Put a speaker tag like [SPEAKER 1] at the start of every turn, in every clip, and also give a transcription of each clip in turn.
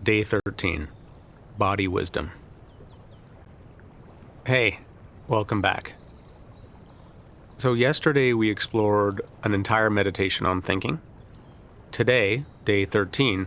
[SPEAKER 1] Day 13, Body Wisdom. Hey, welcome back. So yesterday we explored an entire meditation on thinking. Today, Day 13,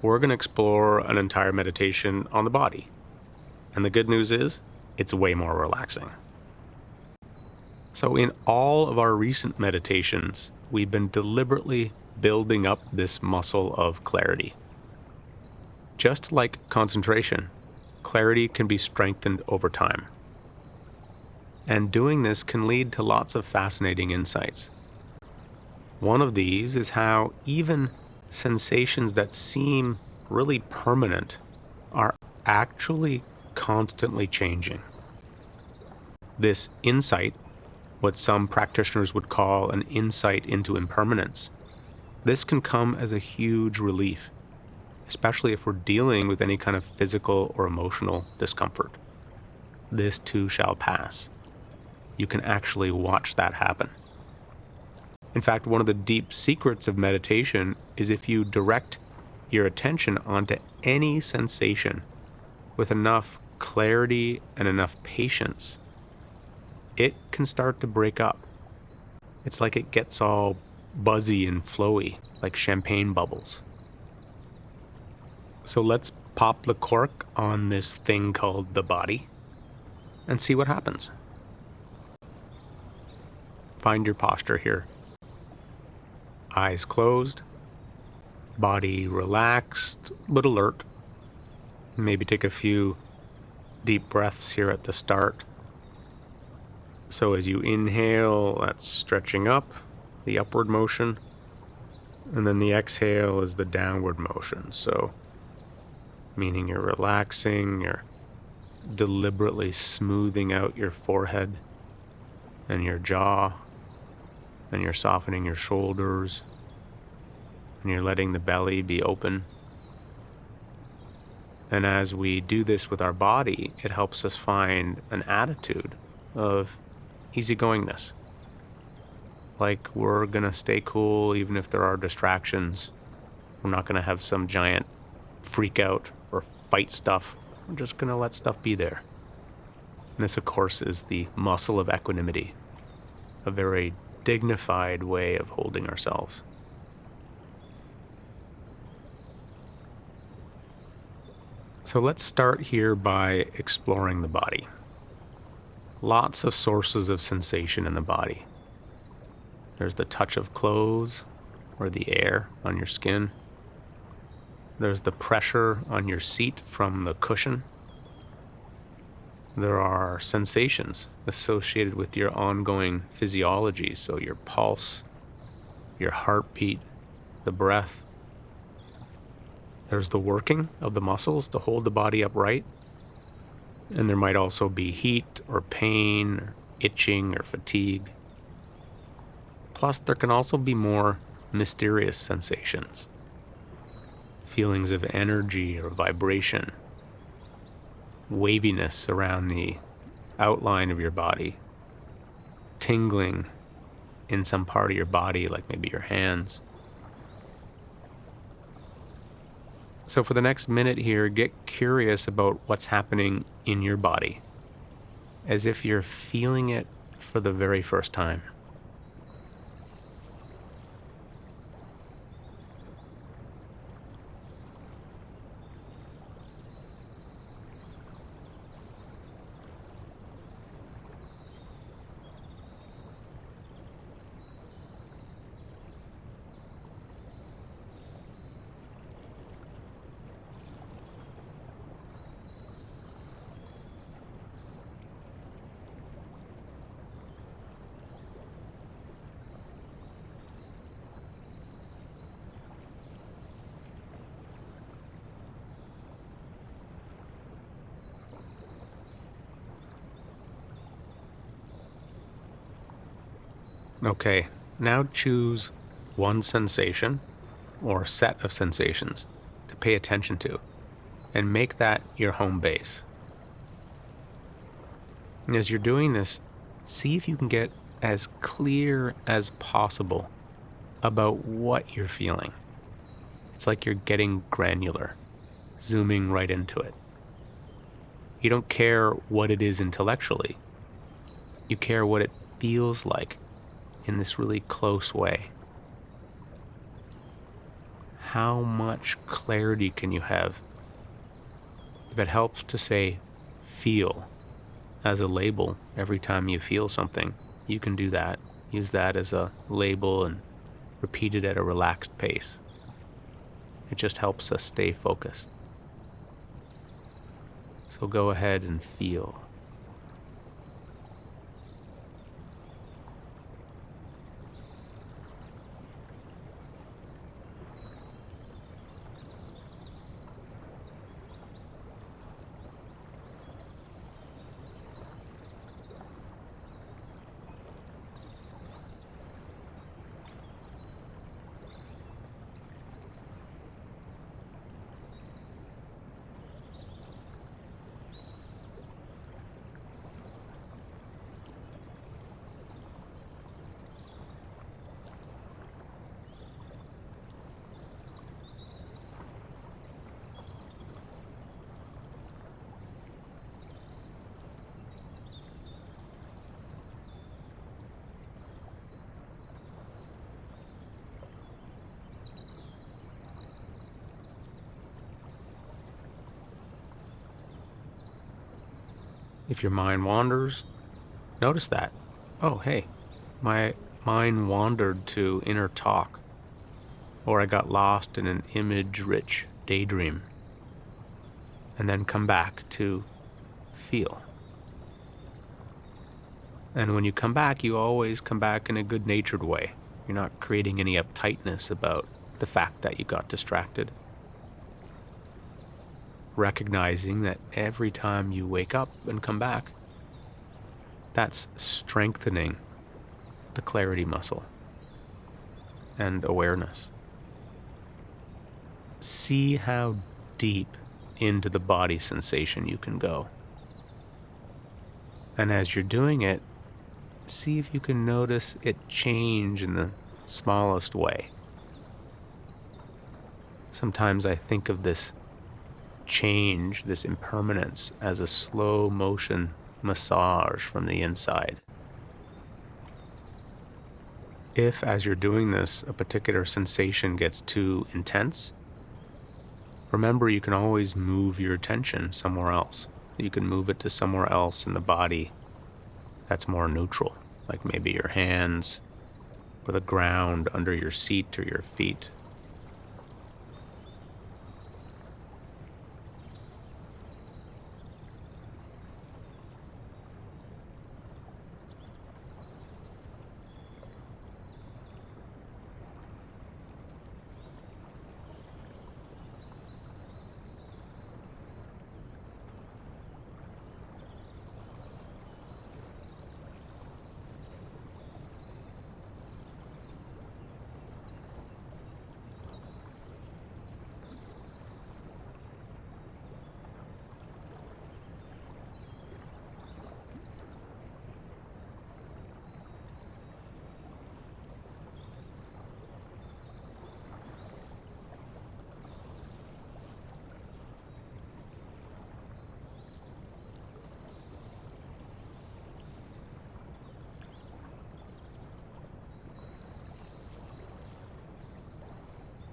[SPEAKER 1] we're going to explore an entire meditation on the body. And the good news is, it's way more relaxing. So in all of our recent meditations, we've been deliberately building up this muscle of clarity. Just like concentration, clarity can be strengthened over time. And doing this can lead to lots of fascinating insights. One of these is how even sensations that seem really permanent are actually constantly changing. This insight, what some practitioners would call an insight into impermanence, this can come as a huge relief, especially if we're dealing with any kind of physical or emotional discomfort. This too shall pass. You can actually watch that happen. In fact, one of the deep secrets of meditation is if you direct your attention onto any sensation with enough clarity and enough patience, it can start to break up. It's like it gets all buzzy and flowy, like champagne bubbles. So let's pop the cork on this thing called the body and see what happens. Find your posture here. Eyes closed, body relaxed but alert. Maybe take a few deep breaths here at the start. So as you inhale, that's stretching up, the upward motion, and then the exhale is the downward motion. So meaning you're relaxing, you're deliberately smoothing out your forehead and your jaw, and you're softening your shoulders, and you're letting the belly be open. And as we do this with our body, it helps us find an attitude of easygoingness. Like we're gonna stay cool even if there are distractions. We're not gonna have some giant freak out or fight stuff. We're just gonna let stuff be there. And this, of course, is the muscle of equanimity, a very dignified way of holding ourselves. So let's start here by exploring the body. Lots of sources of sensation in the body. There's the touch of clothes or the air on your skin. There's the pressure on your seat from the cushion. There are sensations associated with your ongoing physiology, so your pulse, your heartbeat, the breath. There's the working of the muscles to hold the body upright. And there might also be heat or pain or itching or fatigue. Plus, there can also be more mysterious sensations. Feelings of energy or vibration, waviness around the outline of your body, tingling in some part of your body, like maybe your hands. So for the next minute here, get curious about what's happening in your body, as if you're feeling it for the very first time. Okay, now choose one sensation or set of sensations to pay attention to and make that your home base. And as you're doing this, see if you can get as clear as possible about what you're feeling. It's like you're getting granular. zooming right into it. You don't care what it is intellectually. You care what it feels like in this really close way. How much clarity can you have? If it helps to say feel as a label every time you feel something, you can do that. Use that as a label and repeat it at a relaxed pace. It just helps us stay focused. So go ahead and feel. If your mind wanders, notice that. Oh, hey, my mind wandered to inner talk, or I got lost in an image-rich daydream, and then come back to feel. And when you come back, you always come back in a good-natured way. You're not creating any uptightness about the fact that you got distracted. Recognizing that every time you wake up and come back, that's strengthening the clarity muscle and awareness. See how deep into the body sensation you can go. And as you're doing it, see if you can notice it change in the smallest way. Sometimes I think of this change, this impermanence, as a slow motion massage from the inside. If, as you're doing this, a particular sensation gets too intense, remember you can always move your attention somewhere else. You can move it to somewhere else in the body that's more neutral, like maybe your hands or the ground under your seat or your feet.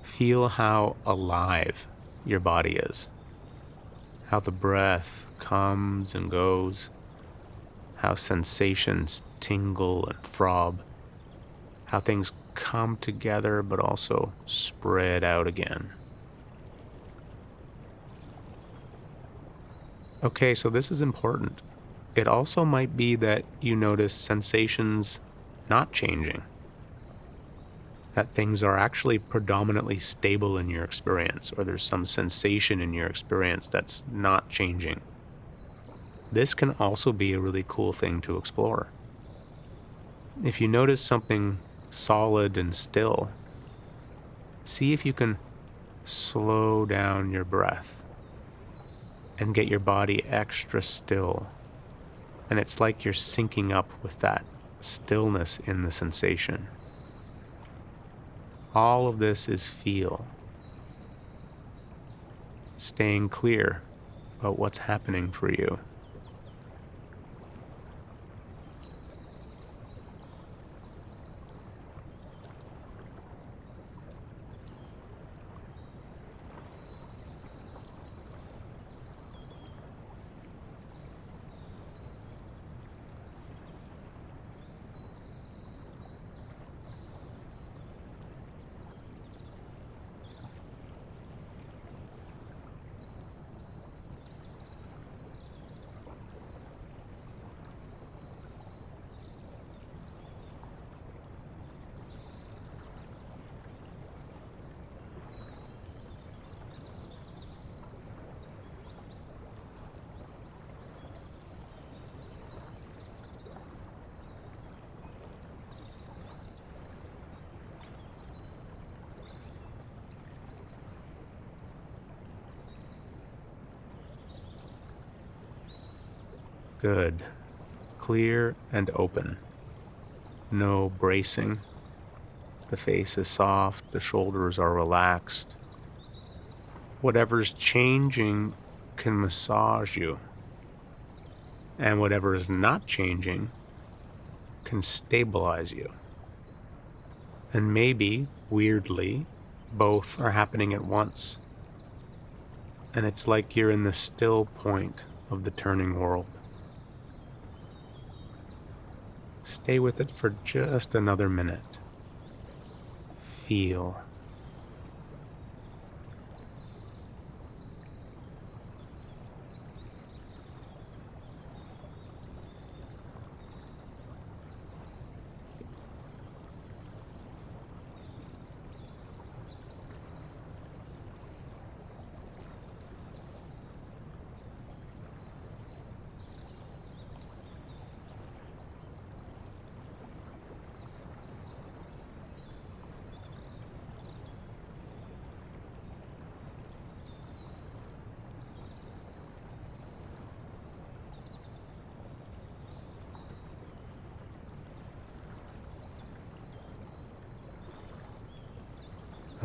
[SPEAKER 1] Feel how alive your body is, how the breath comes and goes, how sensations tingle and throb, how things come together but also spread out again. Okay, so this is important. It also might be that you notice sensations not changing, that things are actually predominantly stable in your experience, or there's some sensation in your experience that's not changing. This can also be a really cool thing to explore. If you notice something solid and still, see if you can slow down your breath and get your body extra still. And it's like you're syncing up with that stillness in the sensation. All of this is feel. staying clear about what's happening for you. Good. Clear and open. No bracing. The face is soft, the shoulders are relaxed. Whatever's changing can massage you, and whatever is not changing can stabilize you. And maybe, weirdly, both are happening at once. And it's like you're in the still point of the turning world. Stay with it for just another minute. Feel.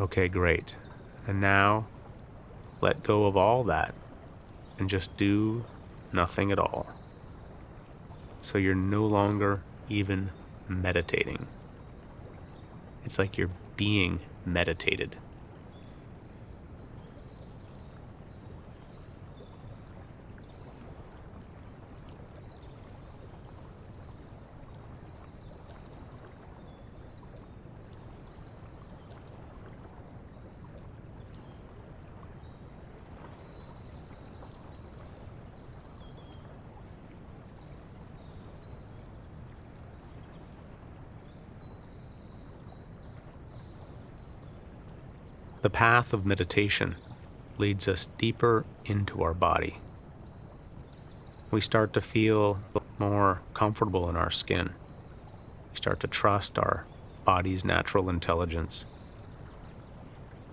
[SPEAKER 1] Okay, great. And now, let go of all that and just do nothing at all. So you're no longer even meditating. It's like you're being meditated. The path of meditation leads us deeper into our body. We start to feel more comfortable in our skin. We start to trust our body's natural intelligence.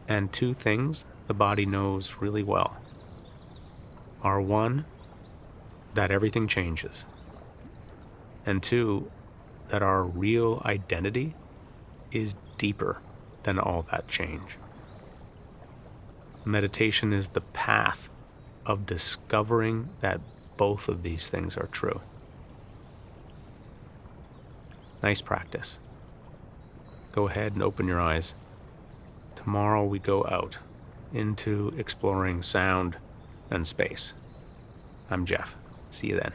[SPEAKER 1] And two things the body knows really well are one, that everything changes, and two, that our real identity is deeper than all that change. Meditation is the path of discovering that both of these things are true. Nice practice. Go ahead and open your eyes. Tomorrow we go out into exploring sound and space. I'm Jeff. See you then.